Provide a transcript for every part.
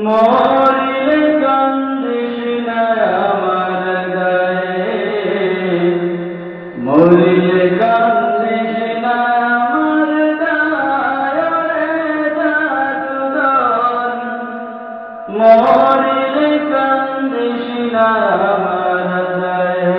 মরিলে কান্দিস না আমার গায়ে, মরিলে কান্দিস না আমার গায়ে রে জাদুঘর, মরিলে কান্দিস না আমার গায়ে।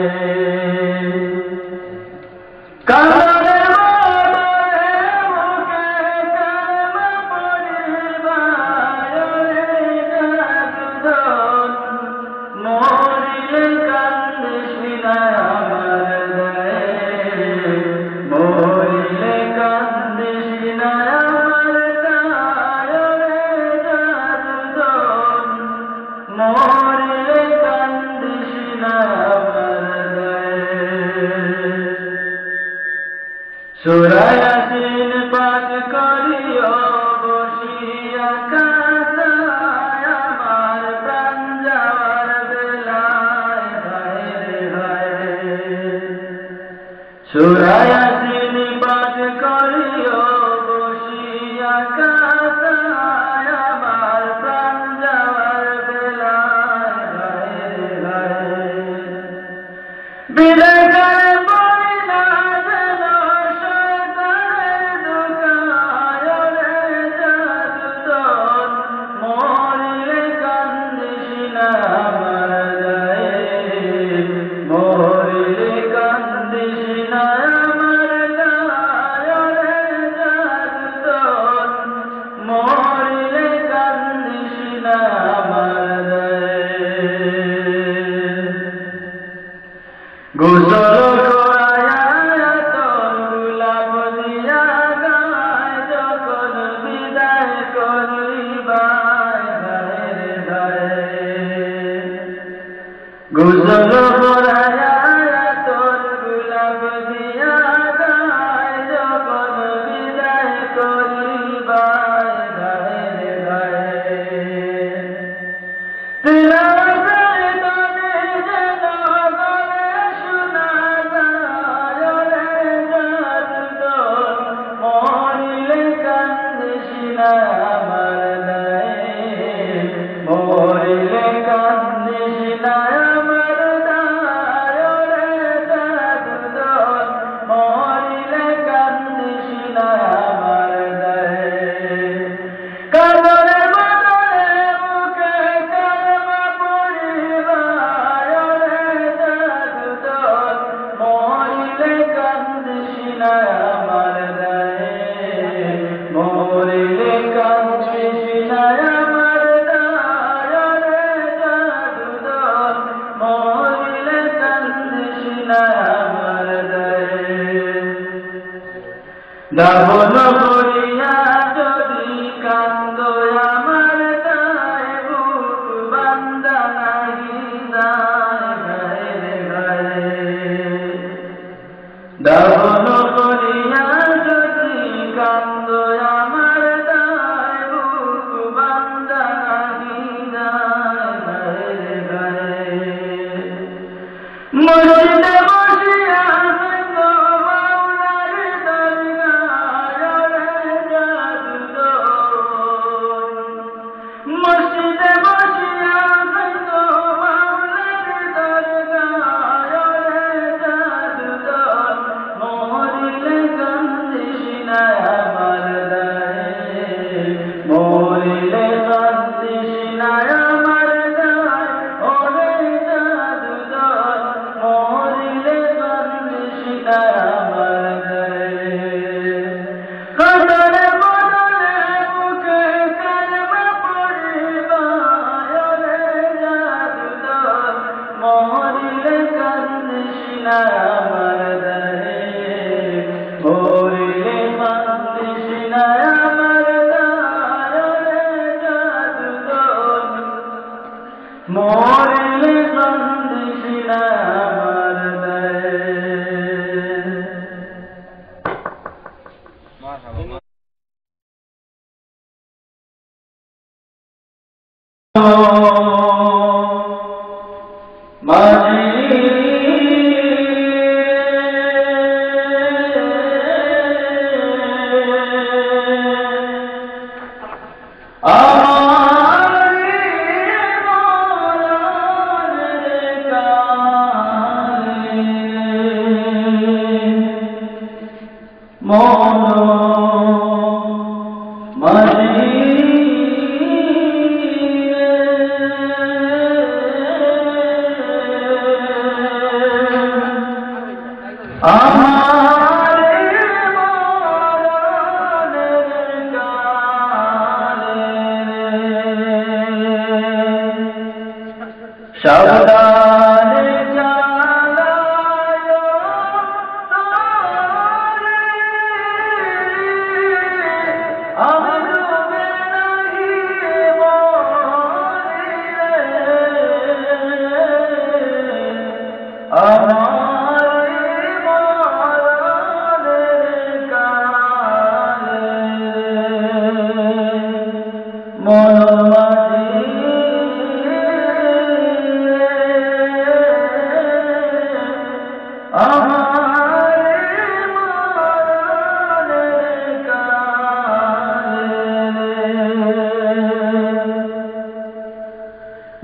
সূরা ইয়াসিন পাঠ করিও বসিয়া কাঁদায় আমার প্রাণ যাওয়ার বেলায়, হায় রে হায়। সূরা ইয়াসিন পাঠ করিও বসিয়া কাঁদায় আমার প্রাণ যাওয়ার বেলায়, হায় রে হায়। বিদায় গোসল করায়া তোর গোলাপ দিয়া গায় যখন বিদায় করিবায়, হায় রে হায়। গোসল করায়া তোর গোলাপ দিয়া গায় যখন বিদায় করিবায়, হায় রে হায়। দাফন করিয়া যদি কান্দ আমার গায়ে, বুক বান্দা নাহি যায়, হায় রে হায়। দাফন করিয়া যদি কান্দ আমার গায়ে, বুক বান্দা নাহি যায়, হায় রে হায়। মসজিদে বসিয়া মরিলে কান্দিস না আমার গায়ে। মাঝি আমার মন মাঝি সাবধানে চালায় আমি ডুবে নাহি মরিলে আমার মরণের কালে মন মাঝি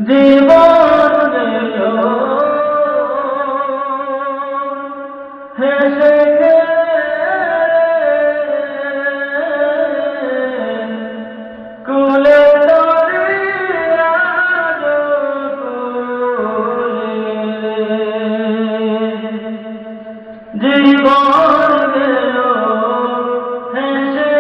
জীবন গেল হেসে কুলে দরিয়া জীবন গেল হেসে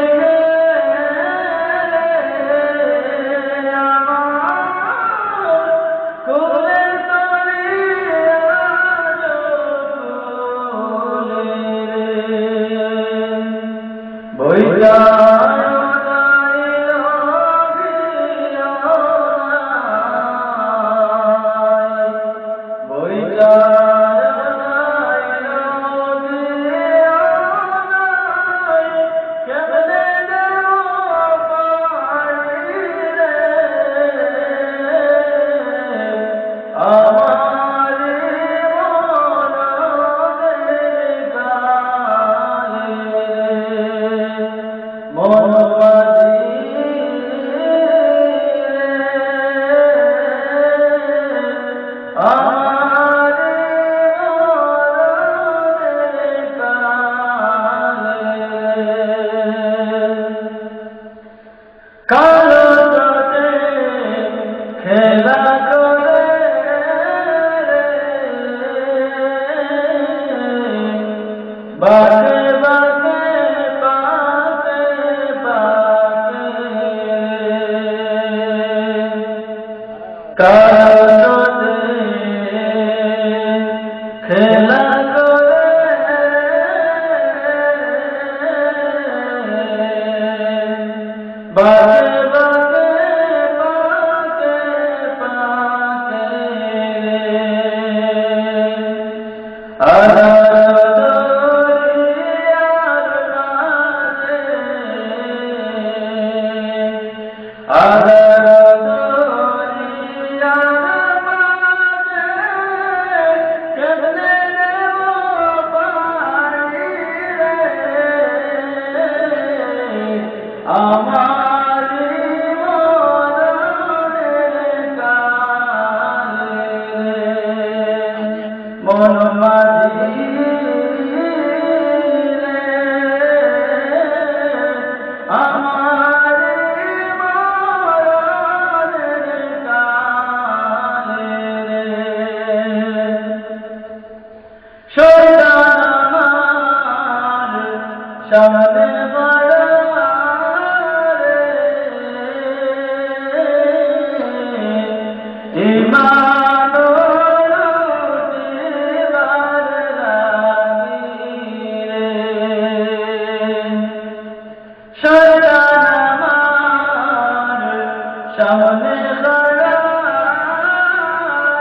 কুলে দরিয়া বইলা কালো রাতে খেলা করে বাঁকে বাঁকে পাকে পাকে কালো রাতে খেলা করে বাঁকে বাঁকে পাকে পাকে আমার মরণের কালে মন মাঝি আমার মরণের কালে শয়তান আমার সামনে ইমান দিবার লাগিলে শয়তান আমার সামনে খাড়া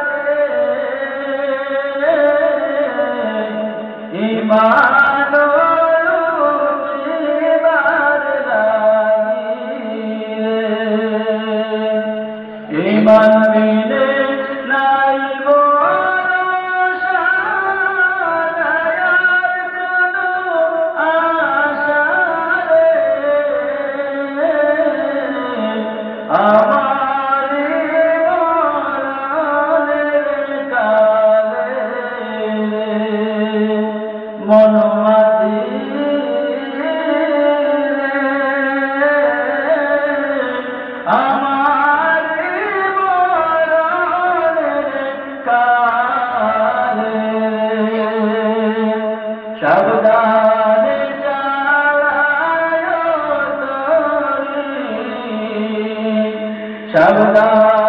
রে ইমান দিবার সাবধান